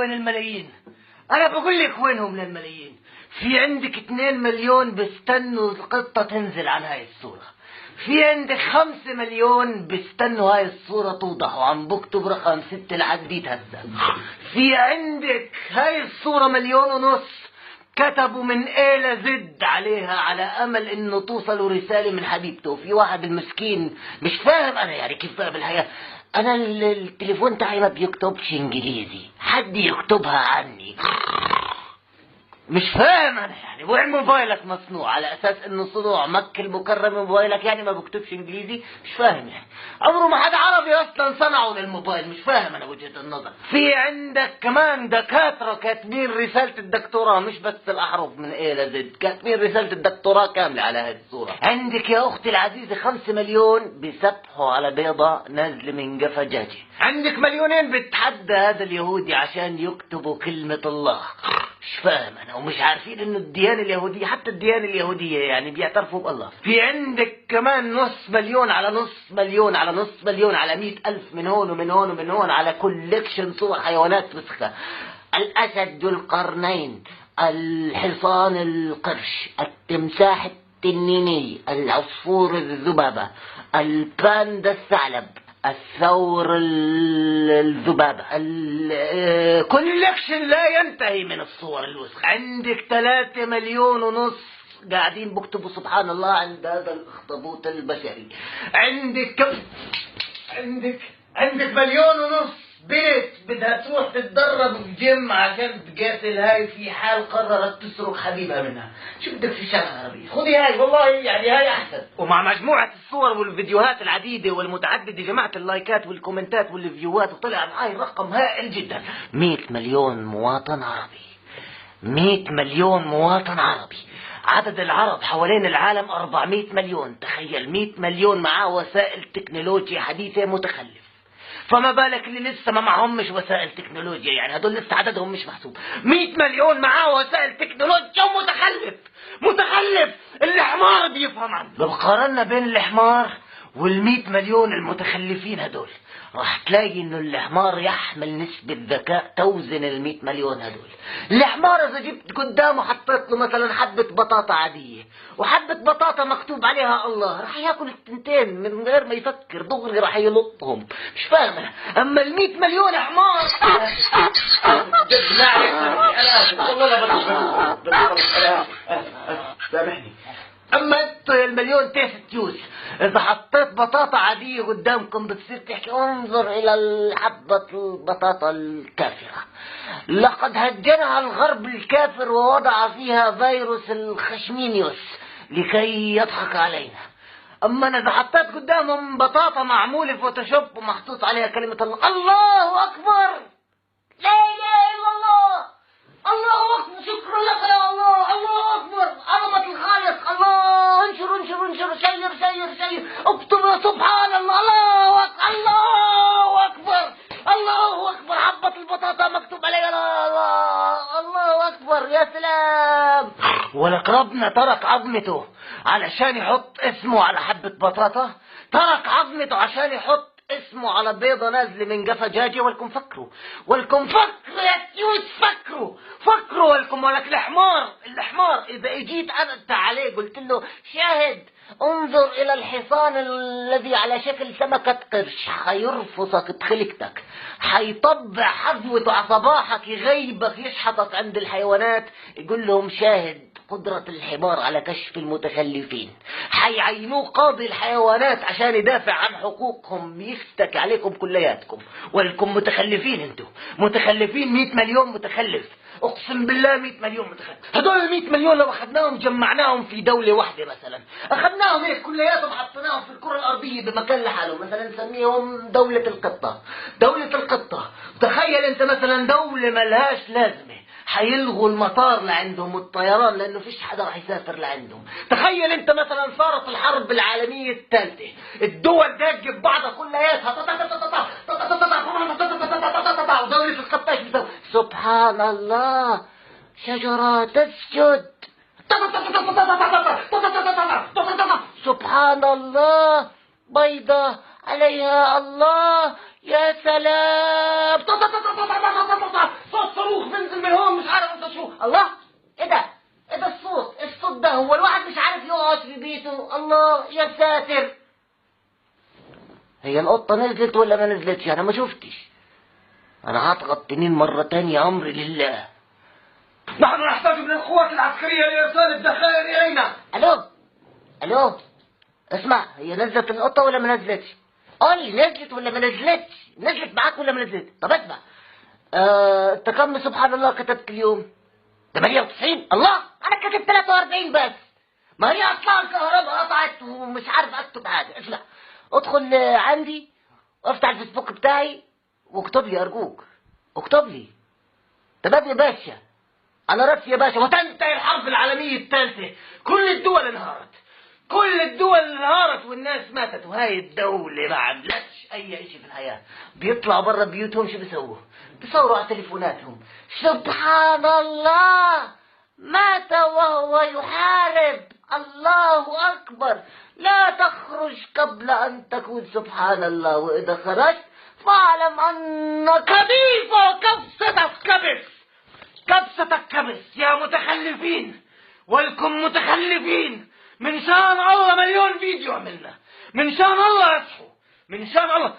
وين الملايين؟ انا بقول لك وينهم للملايين. في عندك 2 مليون بيستنوا القطة تنزل عن هاي الصورة، في عندك 5 مليون بيستنوا هاي الصورة توضح وعم بكتب رقم 6 لحديت هسه. في عندك هاي الصورة 1.5 مليون كتبوا من A ل Z عليها على امل انه توصلوا رسالة من حبيبته. في واحد المسكين مش فاهم انا يعني كيف بقى بالحياة، انا التليفون تاعي ما بيكتبش انجليزي، حد يكتبها عني. مش فاهم انا يعني وين موبايلك مصنوع؟ على اساس انه صنوع مكة المكرمة موبايلك يعني ما بكتبش انجليزي؟ مش فاهم يعني. عمره ما حد عربي اصلا صنعوا للموبايل. مش فاهم انا وجهة النظر. في عندك كمان دكاترة كاتبين رسالة الدكتوراه، مش بس الاحرف من A ل Z، كاتبين رسالة الدكتوراه كاملة على هذه الصورة. عندك يا اختي العزيزة 5 مليون بيسبحوا على بيضة نازلة من قفا جاجي. عندك 2 مليون بتحدى هذا اليهودي عشان يكتبوا كلمة الله. مش فاهم انا، ومش عارفين انه الديانة اليهودية، حتى الديانة اليهودية يعني بيعترفوا بالله. في عندك كمان 500 مليون على 500 مليون على 500 مليون على 100,000 من هون ومن هون ومن هون على كولكشن صور حيوانات وسخة: الاسد ذو القرنين، الحصان القرش، التمساح التنيني، العصفور الذبابة، الباندا الثعلب، الثور الذبابة، كولكشن لا ينتهي من الصور الوسخة. عندك 3 مليون ونص قاعدين بكتبوا سبحان الله عند هذا الاخطبوط البشري. عندك 1 مليون ونص بيت بدها تروح تتدرب في جيم عشان تقاتل هاي في حال قررت تسرق حبيبها منها. شو بدك في الشارع العربي؟ خذي هاي والله يعني هاي احسن. ومع مجموعة الصور والفيديوهات العديدة والمتعددة جمعت اللايكات والكومنتات والفيوات وطلع معي رقم هائل جدا: 100 مليون مواطن عربي. 100 مليون مواطن عربي. عدد العرب حوالين العالم 400 مليون. تخيل 100 مليون معاه وسائل تكنولوجيا حديثة متخلف، فما بالك اللي لسه ما معهمش وسائل تكنولوجيا، يعني هدول لسه عددهم مش محسوب. 100 مليون معاه وسائل تكنولوجيا متخلف الحمار بيفهم عنه. لو قارنا بين الحمار وال100 مليون المتخلفين هدول راح تلاقي انه الحمار يحمل نسبة ذكاء توزن ال100 مليون هدول. الحمار اذا جبت قدامه حطيت له مثلا حبة بطاطا عادية وحبة بطاطا مكتوب عليها الله، راح ياكل التنتين من غير ما يفكر، دغري راح يلطهم. مش فاهم. اما ال100 مليون حمار سامحني. اما انتوا يا المليون تيوس اذا حطيت بطاطا عادية قدامكم بتصير تحكي انظر الى حبة البطاطا الكافرة، لقد هجنها الغرب الكافر ووضع فيها فيروس الخشمينيوس لكي يضحك علينا. اما اذا حطيت قدامهم بطاطا معمولة فوتوشوب ومحطوط عليها كلمة الله اكبر، لا اله الا الله، الله اكبر، شكرا لك يا الله، الله اكبر، عظمة الخالق، الله، انشر انشر انشر، سير سير سير، اكتب سبحان الله، الله اكبر، الله اكبر، الله اكبر، حبة البطاطا مكتوب عليها الله، الله اكبر، يا سلام. ولك ربنا ترك عظمته علشان يحط اسمه على حبة بطاطا، ترك عظمته عشان يحط اسمه على بيضة نازلة من قفا جاجة. ولكم فكروا يا تيوس، فكروا ولكم. ولك الحمار اذا اجيت انت عليه قلت له شاهد انظر الى الحصان الذي على شكل سمكة قرش، حيرفصك بخلقتك، حيطبع حذوته على صباحك، يغيبك، يشحطك عند الحيوانات، يقول لهم شاهد قدرة الحمار على كشف المتخلفين، حيعينوه قاضي الحيوانات عشان يدافع عن حقوقهم، يفتك عليكم كلياتكم. ولكم متخلفين، انتم متخلفين، 100 مليون متخلف، اقسم بالله 100 مليون متخلف. هدول ال 100 مليون لو اخذناهم جمعناهم في دولة واحدة مثلا، اخذناهم هيك كلياتهم حطيناهم في الكرة الارضية بمكان لحاله، مثلا نسميهم دولة القطة. تخيل انت مثلا دولة ملهاش لازمة، حيلغوا المطار لعندهم والطيران لانه فيش حدا راح يسافر لعندهم. تخيل انت مثلا صارت الحرب العالمية الثالثة، الدول داقة ببعضها كلياتها، ودولة القطة ايش بتسوي؟ سبحان الله، شجرة تسجد، سبحان الله، بيضة عليها الله، يا سلام، صاروخ بينزل من هون مش عارف انت شو. الله، ايه ده؟ ايه ده الصوت؟ الصوت ده هو الواحد مش عارف يقعد في بيته؟ الله يا ساتر. هي القطة نزلت ولا ما نزلتش؟ انا ما شفتش. انا هضغط تنين مرة تانية، امري لله. نحن نحتاج من القوات العسكرية لإرسال الذخائر إلينا. الو اسمع، هي نزلت القطة ولا ما نزلتش؟ قول لي نزلت ولا ما نزلتش؟ نزلت معاك ولا ما نزلت؟ طب اسمع، انت كم سبحان الله كتبت اليوم؟ 98. الله، انا كتبت 43 بس. ما هي اصلا الكهرباء قطعت ومش عارف اكتب حاجه. اسمع، ادخل عندي وافتح الفيسبوك بتاعي واكتب لي ارجوك، اكتب لي. تمام يا باشا، على راسي يا باشا. وتنتهي الحرب العالميه الثالثه، كل الدول انهارت، كل الدول انهارت والناس ماتت، وهاي الدولة ما عملتش أي شيء في الحياة. بيطلعوا برا بيوتهم شو بيسووا؟ بيصوروا على تليفوناتهم. سبحان الله، مات وهو يحارب. الله أكبر. لا تخرج قبل أن تكون سبحان الله، وإذا خرجت فاعلم أنك كبستك كبس، كبستك كبس يا متخلفين. ولكم متخلفين. من شان الله مليون فيديو عملنا، من شان الله اصحوا، من شان الله.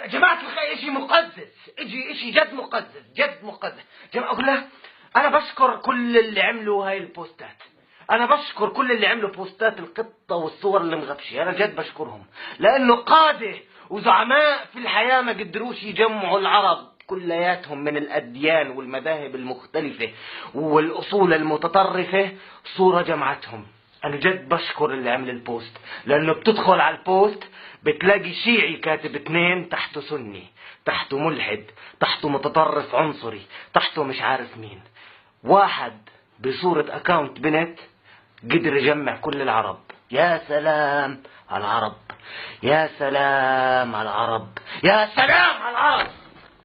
جماعة الخير اشي مقدس، اشي جد مقدس، جد مقدس. جماعة اقول لها انا بشكر كل اللي عملوا هاي البوستات، انا بشكر كل اللي عملوا بوستات القطة والصور اللي مغبشة، انا جد بشكرهم، لانه قادة وزعماء في الحياة ما قدروش يجمعوا العرب كلياتهم من الأديان والمذاهب المختلفة والأصول المتطرفة صورة جمعتهم. أنا جد بشكر اللي عمل البوست، لأنه بتدخل على البوست بتلاقي شيعي كاتب 2، تحته سني، تحته ملحد، تحته متطرف عنصري، تحته مش عارف مين. واحد بصورة أكاونت بنت قدر يجمع كل العرب. يا سلام على العرب، يا سلام على العرب، يا سلام على العرب.